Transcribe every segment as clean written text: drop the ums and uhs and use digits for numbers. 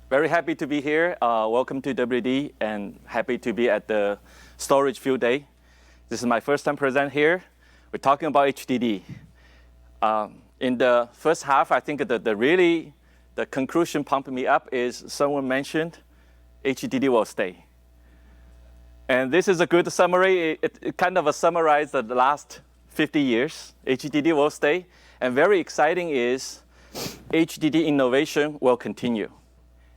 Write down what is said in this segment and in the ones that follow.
Very happy to be here. Welcome to WD, and happy to be at the Storage Field Day. This is my first time present here. We're talking about HDD. In the first half, I think the conclusion pumping me up is someone mentioned HDD will stay. And this is a good summary. It kind of summarized the last 50 years. HDD will stay. And very exciting is HDD innovation will continue.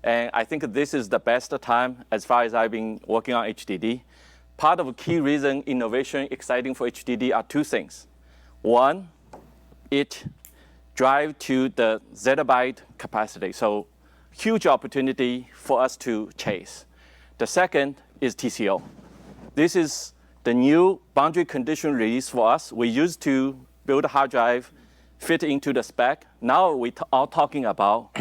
And I think this is the best time as far as I've been working on HDD. Part of the key reason innovation exciting for HDD are two things. One, it drive to the zettabyte capacity. So huge opportunity for us to chase. The second is TCO. This is the new boundary condition release for us. We used to build a hard drive, fit into the spec. Now we are talking about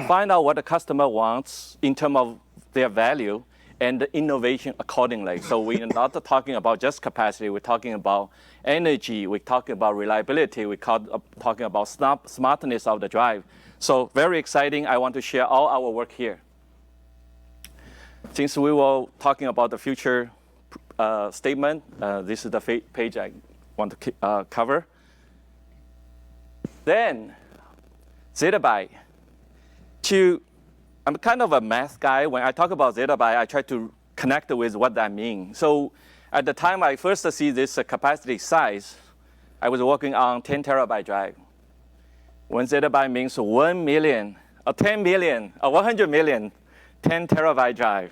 find out what the customer wants in terms of their value and the innovation accordingly. So we're not talking about just capacity. We're talking about energy. We're talking about reliability. We're talking about smartness of the drive. So very exciting. I want to share all our work here. Since we were talking about the future statement, this is the page I want to cover. Then, Zettabyte. I'm kind of a math guy. When I talk about Zettabyte, I try to connect with what that means. So at the time I first see this capacity size, I was working on 10 terabyte drive. 1 zettabyte means 1 million, or 10 million, or 100 million, 10 terabyte drive.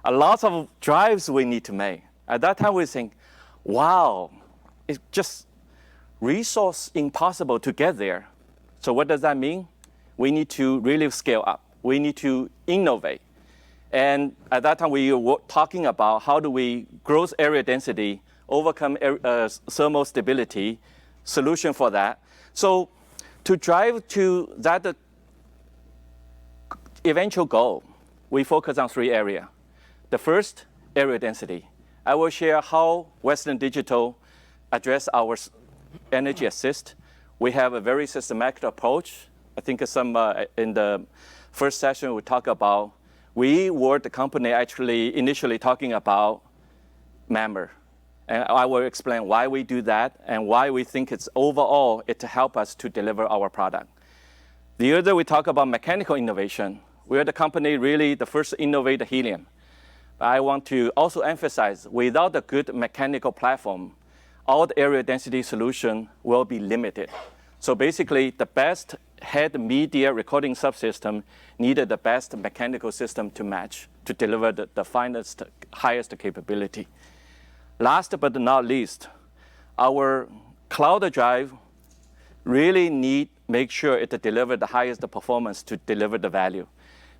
A lot of drives we need to make. At that time we think, wow, it's just resource impossible to get there. So what does that mean? We need to really scale up. We need to innovate. And at that time, we were talking about how do we grow area density, overcome thermal stability, solution for that. So to drive to that eventual goal, we focus on 3 areas. The first, area density. I will share how Western Digital address our energy assist. We have a very systematic approach. I think in the first session we talked about, we were the company actually initially talking about MAMR. And I will explain why we do that and why we think it's overall it to help us to deliver our product. The other, we talk about mechanical innovation. We are the company really the first to innovate the helium. I want to also emphasize, without a good mechanical platform, all the area density solution will be limited. So basically, the best head media recording subsystem needed the best mechanical system to match, to deliver the finest, highest capability. Last but not least, our cloud drive really make sure it delivers the highest performance to deliver the value.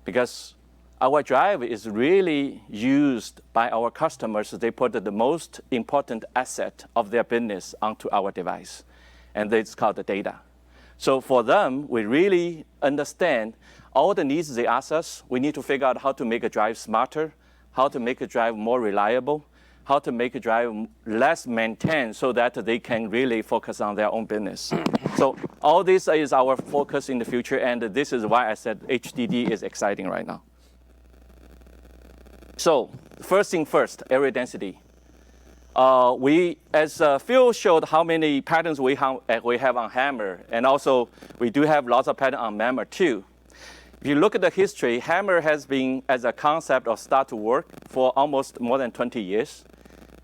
Because our drive is really used by our customers. They put the most important asset of their business onto our device. And it's called the data. So for them, we really understand all the needs they ask us. We need to figure out how to make a drive smarter, how to make a drive more reliable, how to make a drive less maintained so that they can really focus on their own business. So all this is our focus in the future, and this is why I said HDD is exciting right now. So first thing first, area density. As Phil showed how many patterns we have on HAMR, and also we do have lots of patterns on MAMR too. If you look at the history, HAMR has been as a concept of start to work for almost more than 20 years.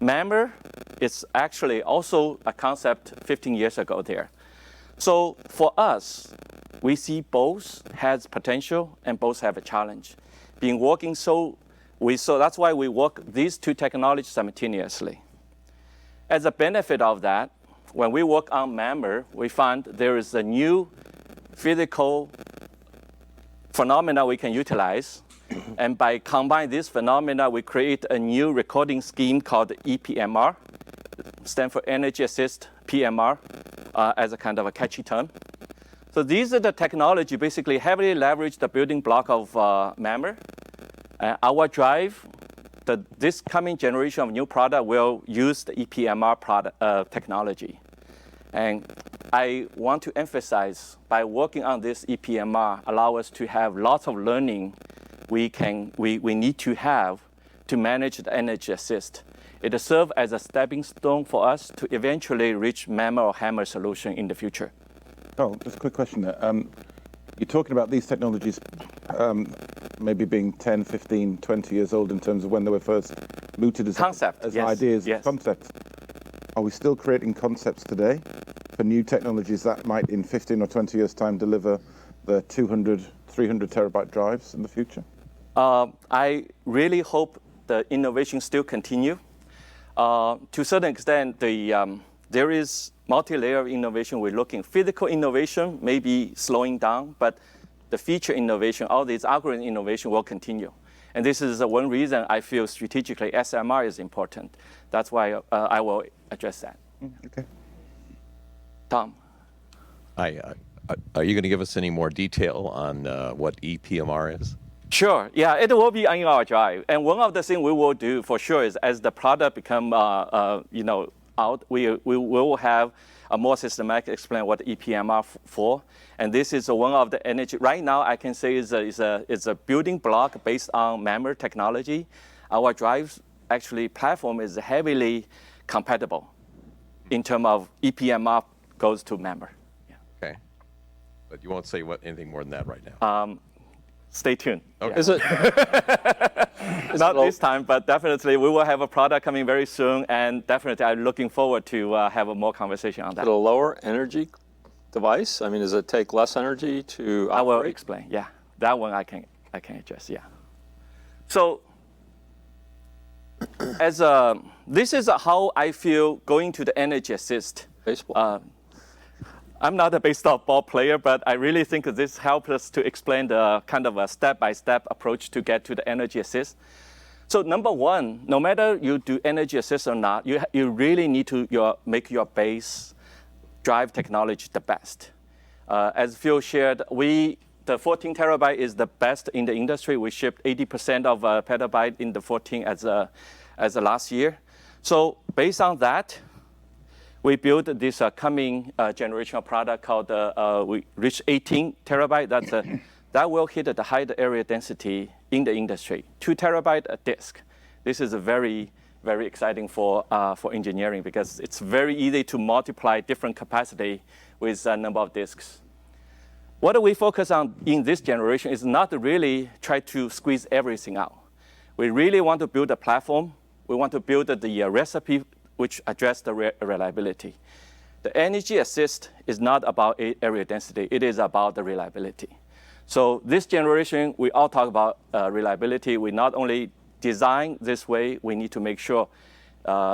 MAMR is actually also a concept 15 years ago there. So for us, we see both has potential and both have a challenge. Being working so that's why we work these two technologies simultaneously. As a benefit of that, when we work on MAMR, we find there is a new physical phenomena we can utilize. And by combining this phenomena, we create a new recording scheme called ePMR, stands for Energy Assist PMR, as a kind of a catchy term. So these are the technology basically heavily leverage the building block of MAMR. Our drive, this coming generation of new product will use the ePMR technology. And I want to emphasize, by working on this ePMR, allow us to have lots of learning we need to have to manage the energy assist. It serves as a stepping stone for us to eventually reach MAMR or HAMR solution in the future. Oh, just a quick question there. You're talking about these technologies maybe being 10, 15, 20 years old in terms of when they were first mooted as yes, ideas, yes. concepts. Are we still creating concepts today for new technologies that might in 15 or 20 years' time deliver the 200, 300 terabyte drives in the future? I really hope the innovation still continue. To a certain extent, there is multi-layer innovation we're looking. Physical innovation may be slowing down, but the feature innovation, all these algorithm innovation will continue. And this is one reason I feel strategically SMR is important. That's why I will address that. Okay. Tom. Hi. Are you going to give us any more detail on what ePMR is? Sure. Yeah, it will be in our drive. And one of the things we will do for sure is as the product become out, we will have a more systematic explain what ePMR for. And this is one of the energy. Right now, I can say is a building block based on MAMR technology. Our drive actually platform is heavily compatible in terms of ePMR goes to MAMR. Yeah. Okay. But you won't say anything more than that right now. Stay tuned. Okay. Yeah. Is it? Not this time, but definitely we will have a product coming very soon, and definitely I'm looking forward to have a more conversation on that. Is it a lower energy device? I mean, does it take less energy to operate? I will explain. Yeah, that one I can address. Yeah. So, this is how I feel going to the energy assist. Baseball. I'm not a baseball player, but I really think this helps us to explain the kind of a step-by-step approach to get to the energy assist. So number one, no matter you do energy assist or not, you really need to make your base drive technology the best. As Phil shared, the 14 terabyte is the best in the industry. We shipped 80% of petabyte in the 14 as a last year. So based on that, we built this coming generation of product called, we reached 18 terabyte. That will hit the high area density in the industry. 2 terabyte a disk. This is a very, very exciting for engineering because it's very easy to multiply different capacity with a number of disks. What we focus on in this generation is not really try to squeeze everything out. We really want to build a platform. We want to build the recipe which address the reliability. The energy assist is not about area density. It is about the reliability. So this generation, we all talk about reliability. We not only design this way, we need to make sure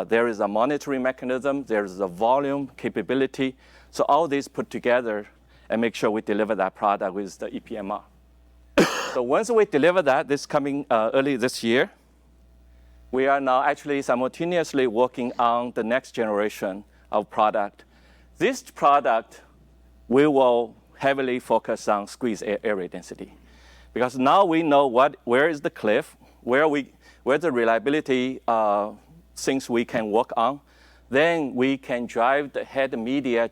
there is a monitoring mechanism, there is a volume capability. So all these put together and make sure we deliver that product with the ePMR. So once we deliver that, this coming early this year, we are now actually simultaneously working on the next generation of product. This product, we will heavily focus on squeeze area density. Because now we know where is the cliff, where the reliability things we can work on. Then we can drive the head media,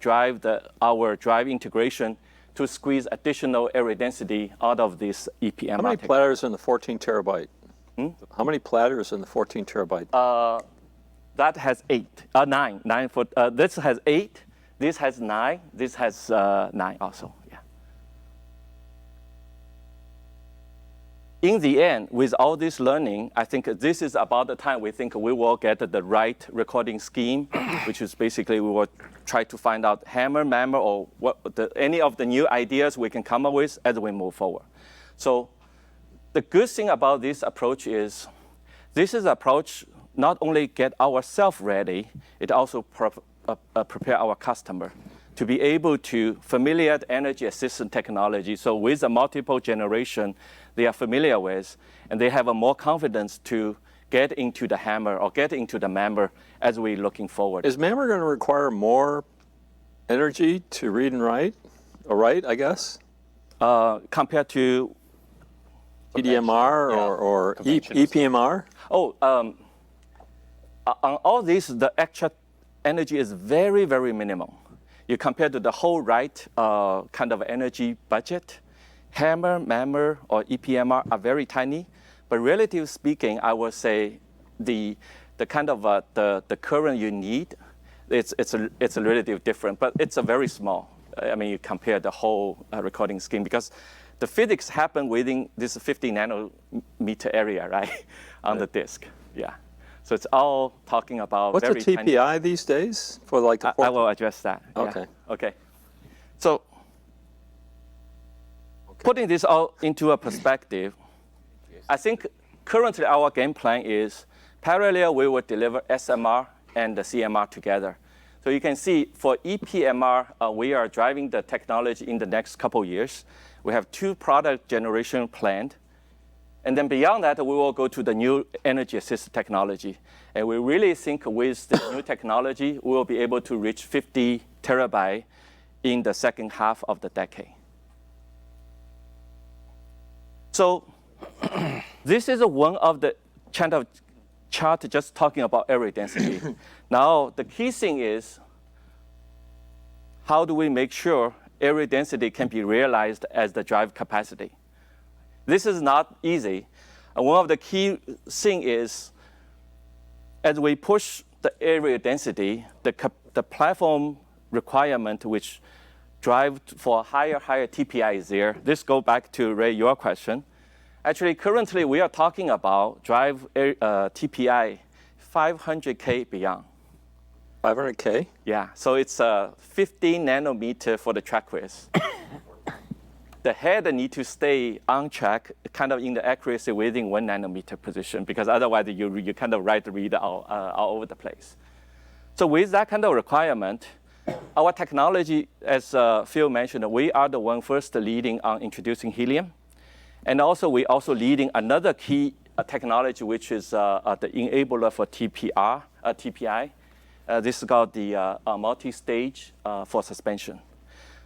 our drive integration to squeeze additional area density out of this ePMR. How many platters in the 14 terabyte? How many platters in the 14 terabyte? That has 9. This has 8. This has 9. This has 9 also. Yeah. In the end, with all this learning, I think this is about the time we think we will get the right recording scheme, which is basically we will try to find out HAMR, MAMR, or any of the new ideas we can come up with as we move forward. So the good thing about this approach is this is approach not only get ourselves ready, it also prepare our customer to be able to familiar energy assistant technology. So with a multiple generation they are familiar with, and they have a more confidence to get into the HAMR or get into the MAMR as we're looking forward. Is MAMR going to require more energy to read and write, or write, I guess? Compared to EDMR or ePMR? On all these, the extra energy is very, very minimal. You compare to the whole write kind of energy budget, HAMR, MAMR, or ePMR are very tiny, but relatively speaking, I would say the kind of the current you need, it's a relatively different, but it's a very small. I mean, you compare the whole recording scheme because the physics happen within this 50 nanometer area, right, on the disk. Yeah. So it's all talking about What's very a TPI tiny. these days for like the I will address that. Okay. Yeah. Okay. So putting this all into a perspective, I think currently our game plan is parallel we will deliver SMR and the CMR together. So you can see for ePMR, we are driving the technology in the next couple of years. We have 2 product generation planned. And then beyond that, we will go to the new energy-assisted technology. And we really think with the new technology, we will be able to reach 50 terabyte in the second half of the decade. So this is one of the kind of chart just talking about area density. Now, the key thing is, how do we make sure area density can be realized as the drive capacity? This is not easy. And one of the key things is, as we push the area density, the platform requirement which drive for higher TPI is there. This goes back to, Ray, your question. Actually, currently, we are talking about drive TPI 500K beyond. 500K? Yeah, so it's 15 nanometer for the track width. The head need to stay on track, kind of in the accuracy within 1 nanometer position, because otherwise you kind of read all over the place. So with that kind of requirement, our technology, as Phil mentioned, we are the one first leading on introducing helium. And also, we also leading another key technology, which is the enabler for TPI. This is called the multi-stage for suspension.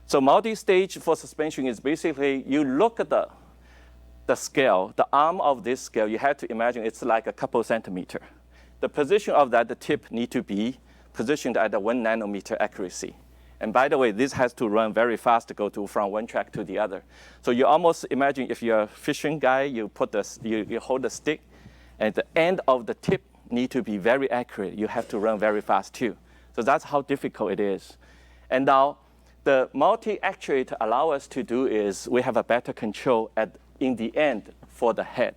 So multi-stage for suspension is basically, you look at the scale, the arm of this scale, you have to imagine it's like a couple centimeter. The position of that, the tip need to be positioned at a 1 nanometer accuracy. And by the way, this has to run very fast to go from one track to the other. So you almost imagine if you're a fishing guy, you hold the stick, and the end of the tip need to be very accurate. You have to run very fast too. So that's how difficult it is. And now, the multi-actuator allow us to do is we have a better control in the end for the head.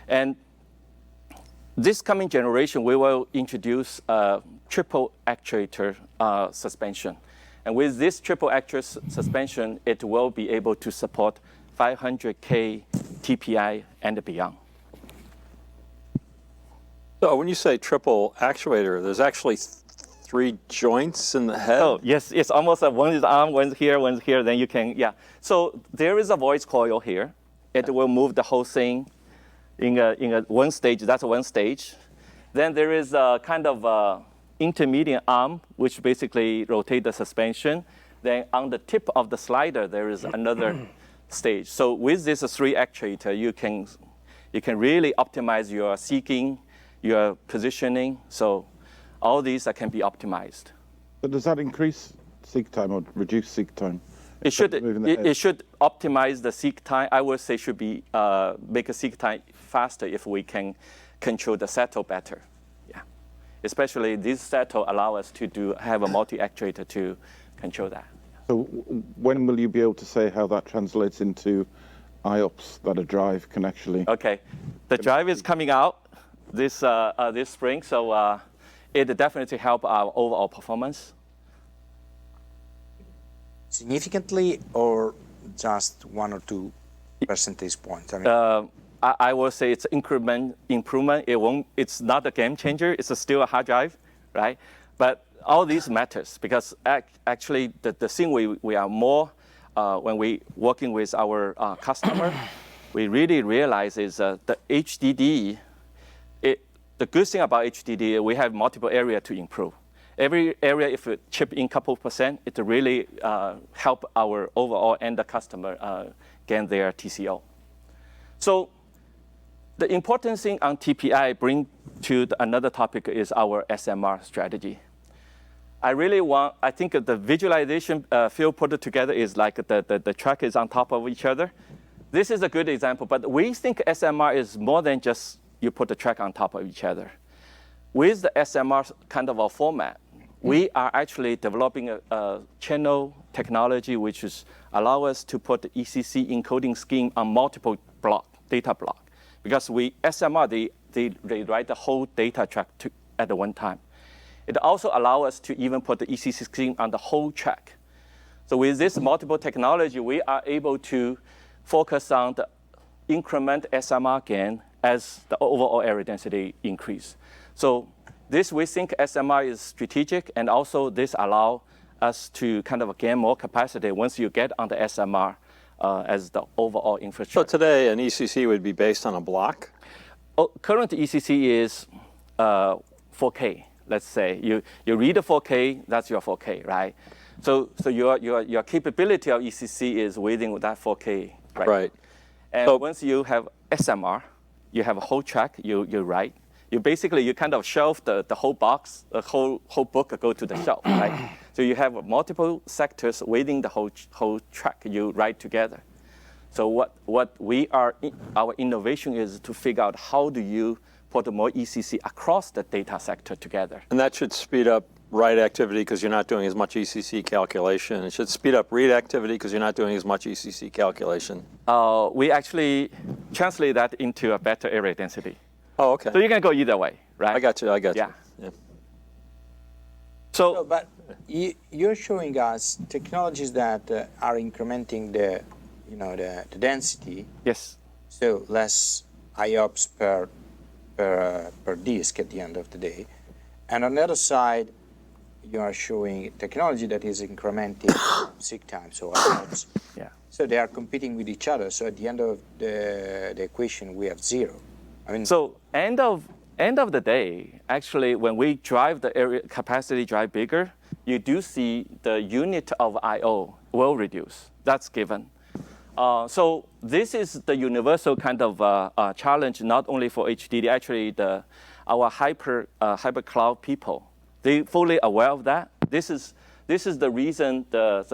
And this coming generation, we will introduce a triple actuator suspension. And with this triple actuator suspension, it will be able to support 500K TPI and beyond. So when you say triple actuator, there's actually 3 joints in the head? Oh, yes, it's almost one is arm, one's here, then you can, yeah. So there is a voice coil here. It will move the whole thing in a one stage, that's one stage. Then there is a kind of intermediate arm, which basically rotate the suspension. Then on the tip of the slider, there is another stage. So with this 3 actuator, you can really optimize your seeking, your positioning. So all these can be optimized. But does that increase seek time or reduce seek time? It should optimize the seek time. I would say should be make a seek time faster if we can control the settle better. Yeah, especially this settle allow us to have a multi-actuator to control that. So when will you be able to say how that translates into IOPS that a drive can actually? Okay, the drive is coming out this spring, so it definitely help our overall performance. Significantly, or just 1 or 2 percentage points? I mean, I will say it's improvement. It's not a game changer. It's still a hard drive, right? But all these matters because actually the thing we are more when we working with our customer, we really realize is the HDD. The good thing about HDD, we have multiple areas to improve. Every area, if it chip in couple %, it really help our overall end customer gain their TCO. So the important thing on TPI bring to another topic is our SMR strategy. I think the visualization field put together is like the track is on top of each other. This is a good example, but we think SMR is more than just you put the track on top of each other. With the SMR kind of a format, we are actually developing a channel technology which is allow us to put the ECC encoding scheme on multiple data block. Because SMR, they write the whole data track at the one time. It also allows us to even put the ECC scheme on the whole track. So with this multiple technology, we are able to focus on the increment SMR gain as the overall area density increase. So this, we think SMR is strategic, and also this allow us to kind of gain more capacity once you get on the SMR as the overall So infrastructure. today, an ECC would be based on a block? Current ECC is 4K. Let's say you read the 4K, that's your 4K, right? So your capability of ECC is within that 4K, right? Right. And So- once you have SMR, you have a whole track, you write. You kind of shelf the whole box, the whole book go to the shelf, right? So you have multiple sectors within the whole track you write together. So our innovation is to figure out how do you put more ECC across the data sector together. And that should speed up write activity because you're not doing as much ECC calculation. It should speed up read activity because you're not doing as much ECC calculation. We actually translate that into a better area density. Oh, okay. So you can go either way, right? I got you. Yeah. Yeah. So But you're showing us technologies that are incrementing the density, yes, so less IOPS per disk at the end of the day. And on the other side, you are showing technology that is incrementing seek time, so IOPS. yeah. So they are competing with each other. So at the end of the equation, we have zero. I mean, So end of the day, actually, when we drive the area capacity drive bigger, you do see the unit of I/O will reduce. That's given. So this is the universal kind of challenge, not only for HDD. Actually, our hyper cloud people, they fully aware of that. This is the reason the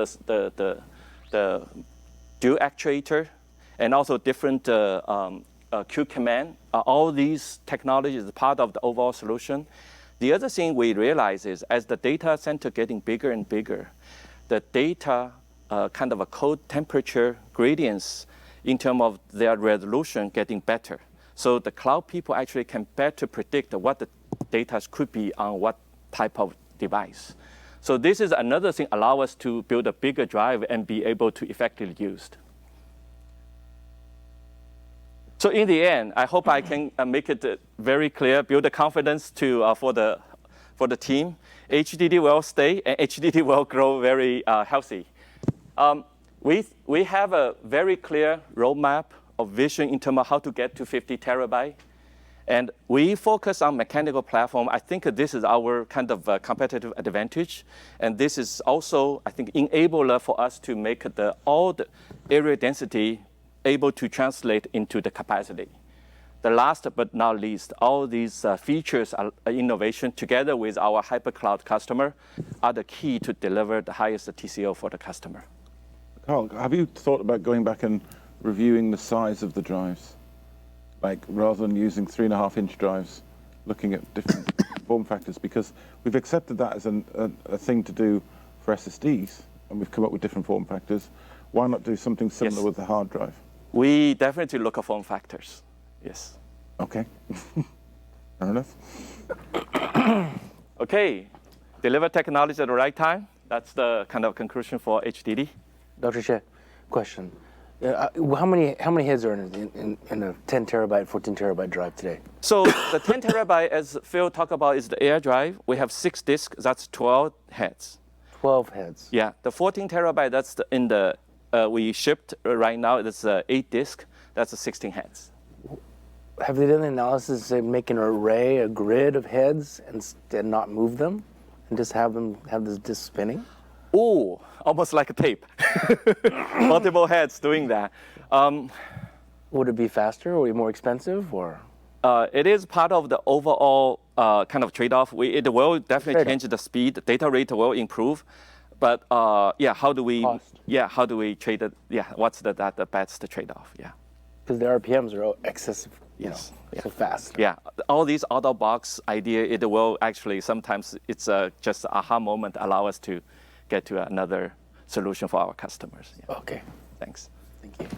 dual actuator and also different Q command, all these technologies is part of the overall solution. The other thing we realize is as the data center getting bigger and bigger, the data kind of a cold temperature gradients in terms of their resolution getting better. So the cloud people actually can better predict what the data could be on what type of device. So this is another thing allow us to build a bigger drive and be able to effectively use. So in the end, I hope I can make it very clear, build the confidence for the team. HDD will stay and HDD will grow very healthy. We have a very clear roadmap of vision in terms of how to get to 50 terabyte. And we focus on mechanical platform. I think this is our kind of competitive advantage. And this is also, I think, enabler for us to make all the area density able to translate into the capacity. The last but not least, all these features are innovation together with our hypercloud customer are the key to deliver the highest TCO for the customer. Carl, have you thought about going back and reviewing the size of the drives? Like rather than using 3.5-inch drives, looking at different form factors, because we've accepted that as a thing to do for SSDs, and we've come up with different form factors. Why not do something similar with the hard drive? We definitely look at form factors, yes. Okay, fair enough. Okay, deliver technology at the right time. That's the kind of conclusion for HDD. Dr. She, question. How many heads are in a 10 terabyte, 14 terabyte drive today? So the 10 terabyte, as Phil talked about, is the air drive. We have 6 disks, that's 12 heads. 12 heads. Yeah, the 14 terabyte, that's we shipped right now, it's 8 disk, that's 16 heads. Have they done the analysis to make an array, a grid of heads, and not move them, and just have this disk spinning? Oh, almost like a tape. Multiple heads doing that. Would it be faster or more expensive, or? It is part of the overall kind of trade-off. It will definitely change the speed. Data rate will improve, but yeah, how do we? Cost. Yeah, how do we trade it? Yeah, what's the best trade-off? Yeah. Because the RPMs are excessive. Yes. So fast. Yeah, all these out-of-box idea, it will actually sometimes it's just aha moment allow us to get to another solution for our customers. Yeah. Okay. Thanks. Thank you.